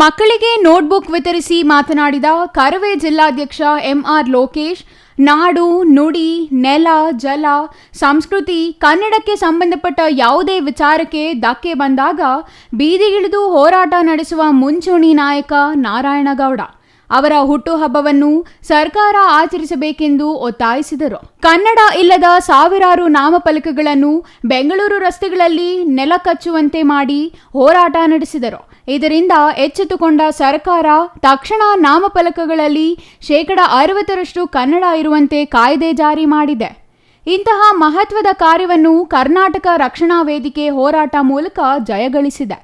ಮಕ್ಕಳಿಗೆ ನೋಟ್ಬುಕ್ ವಿತರಿಸಿ ಮಾತನಾಡಿದ ಕರವೇ ಜಿಲ್ಲಾಧ್ಯಕ್ಷ ಎಂಆರ್ ಲೋಕೇಶ್, ನಾಡು, ನುಡಿ, ನೆಲ, ಜಲ, ಸಂಸ್ಕೃತಿ, ಕನ್ನಡಕ್ಕೆ ಸಂಬಂಧಪಟ್ಟ ಯಾವುದೇ ವಿಚಾರಕ್ಕೆ ಧಕ್ಕೆ ಬಂದಾಗ ಬೀದಿಗಿಳಿದು ಹೋರಾಟ ನಡೆಸುವ ಮುಂಚೂಣಿ ನಾಯಕ ನಾರಾಯಣಗೌಡ ಅವರ ಹುಟ್ಟುಹಬ್ಬವನ್ನು ಸರ್ಕಾರ ಆಚರಿಸಬೇಕೆಂದು ಒತ್ತಾಯಿಸಿದರು. ಕನ್ನಡ ಇಲ್ಲದ ಸಾವಿರಾರು ನಾಮಫಲಕಗಳನ್ನು ಬೆಂಗಳೂರು ರಸ್ತೆಗಳಲ್ಲಿ ನೆಲಕಚ್ಚುವಂತೆ ಮಾಡಿ ಹೋರಾಟ ನಡೆಸಿದರು. ಇದರಿಂದ ಎಚ್ಚೆತ್ತುಕೊಂಡ ಸರ್ಕಾರ ತಕ್ಷಣ ನಾಮಫಲಕಗಳಲ್ಲಿ 60% ಕನ್ನಡ ಇರುವಂತೆ ಕಾಯ್ದೆ ಜಾರಿ ಮಾಡಿದೆ. ಇಂತಹ ಮಹತ್ವದ ಕಾರ್ಯವನ್ನು ಕರ್ನಾಟಕ ರಕ್ಷಣಾ ವೇದಿಕೆ ಹೋರಾಟ ಮೂಲಕ ಜಯಗಳಿಸಿದೆ.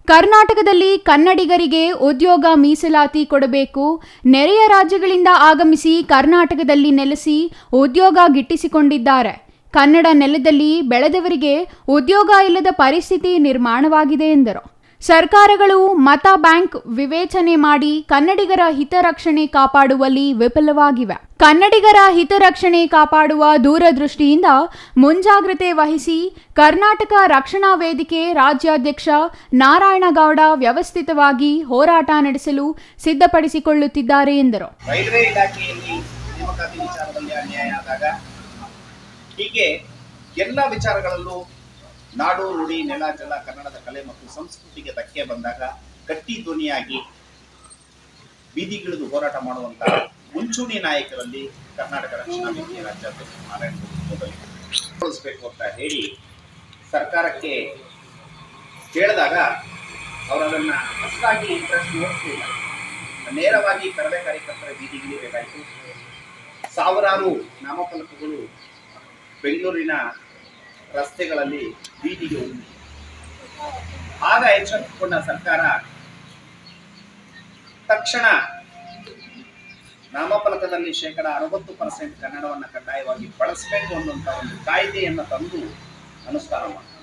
ಕರ್ನಾಟಕದಲ್ಲಿ ಕನ್ನಡಿಗರಿಗೆ ಉದ್ಯೋಗ ಮೀಸಲಾತಿ ಕೊಡಬೇಕು, ನೆರೆಯ ರಾಜ್ಯಗಳಿಂದ ಆಗಮಿಸಿ ಕರ್ನಾಟಕದಲ್ಲಿ ನೆಲೆಸಿ ಉದ್ಯೋಗ ಗಿಟ್ಟಿಸಿಕೊಂಡಿದ್ದಾರೆ. ಕನ್ನಡ ನೆಲದಲ್ಲಿ ಬೆಳೆದವರಿಗೆ ಉದ್ಯೋಗ ಇಲ್ಲದ ಪರಿಸ್ಥಿತಿ ನಿರ್ಮಾಣವಾಗಿದೆ ಎಂದರು. ಸರ್ಕಾರಗಳು ಮತ ಬ್ಯಾಂಕ್ ವಿವೇಚನೆ ಮಾಡಿ ಕನ್ನಡಿಗರ ಹಿತರಕ್ಷಣೆ ಕಾಪಾಡುವಲ್ಲಿ ವಿಫಲವಾಗಿವೆ. ಕನ್ನಡಿಗರ ಹಿತರಕ್ಷಣೆ ಕಾಪಾಡುವ ದೂರದೃಷ್ಟಿಯಿಂದ ಮುಂಜಾಗ್ರತೆ ವಹಿಸಿ ಕರ್ನಾಟಕ ರಕ್ಷಣಾ ವೇದಿಕೆ ರಾಜ್ಯಾಧ್ಯಕ್ಷ ನಾರಾಯಣಗೌಡ ವ್ಯವಸ್ಥಿತವಾಗಿ ಹೋರಾಟ ನಡೆಸಲು ಸಿದ್ಧಪಡಿಸಿಕೊಳ್ಳುತ್ತಿದ್ದಾರೆ ಎಂದರು. ರೈಲ್ವೆ ಇಲಾಖೆಯಲ್ಲಿ ನೇಮಕಾತಿ ವಿಚಾರದಲ್ಲಿ ಅನ್ಯಾಯ ಆದಾಗ ಹೀಗೆ ಎಲ್ಲ ವಿಚಾರಗಳಲ್ಲೂ ನಾಡು, ನುಡಿ, ನೆಲ, ಜಲ, ಕನ್ನಡದ ಕಲೆ ಮತ್ತು ಸಂಸ್ಕೃತಿಗೆ ಧಕ್ಕೆ ಬಂದಾಗ ಗಟ್ಟಿ ಧ್ವನಿಯಾಗಿ ಬೀದಿಗಿಳಿದು ಹೋರಾಟ ಮಾಡುವಂತಹ ಮುಂಚೂಣಿ ನಾಯಕರಲ್ಲಿ ಕರ್ನಾಟಕ ರಕ್ಷಣಾ ವೇದಿಕೆ ರಾಜ್ಯಾಧ್ಯಕ್ಷ ನಾರಾಯಣಗೌಡಬೇಕು ಅಂತ ಹೇಳಿ ಸರ್ಕಾರಕ್ಕೆ ಕೇಳಿದಾಗ ಅವರು ಅದನ್ನ ಅಷ್ಟಾಗಿ ಇಂಟ್ರೆಸ್ಟ್ ನೋಡಿಸಲಿಲ್ಲ. ನೇರವಾಗಿ ಕರವೇ ಕಾರ್ಯಕರ್ತರ ಬೀದಿಗಿಳಿಬೇಕಾಯಿತು. ಸಾವಿರಾರು ನಾಮಫಲಕಗಳು ಬೆಂಗಳೂರಿನ ರಸ್ತೆಗಳಲ್ಲಿ ಬೀದಿಗೆ ಹೋಗಿ ಆಗ ಎಚ್ಚೆತ್ತುಕೊಂಡ ಸರ್ಕಾರ ತಕ್ಷಣ ನಾಮಫಲಕದಲ್ಲಿ 60% ಕನ್ನಡವನ್ನು ಕಡ್ಡಾಯವಾಗಿ ಬಳಸಬೇಕು ಅನ್ನುವಂಥ ಒಂದು ಕಾಯ್ದೆಯನ್ನು ತಂದು ಅನುಷ್ಠಾನ ಮಾಡಿದರು.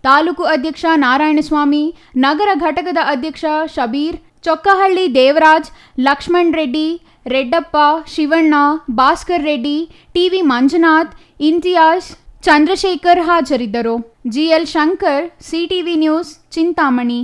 ತಾಲೂಕು ಅಧ್ಯಕ್ಷ ನಾರಾಯಣಸ್ವಾಮಿ, ನಗರ ಘಟಕದ ಅಧ್ಯಕ್ಷ ಶಬೀರ್, ಚೊಕ್ಕಹಳ್ಳಿ ದೇವರಾಜ್, ಲಕ್ಷ್ಮಣ್ ರೆಡ್ಡಿ, ರೆಡ್ಡಪ್ಪ, ಶಿವಣ್ಣ, ಭಾಸ್ಕರ್ ರೆಡ್ಡಿ, ಟಿವಿ ಮಂಜುನಾಥ್, ಇಂತಿಯಾಜ್, ಚಂದ್ರಶೇಖರ್ ಹಾಜರಿದ್ದರು. GL Shankar, CTV news, Chintamani.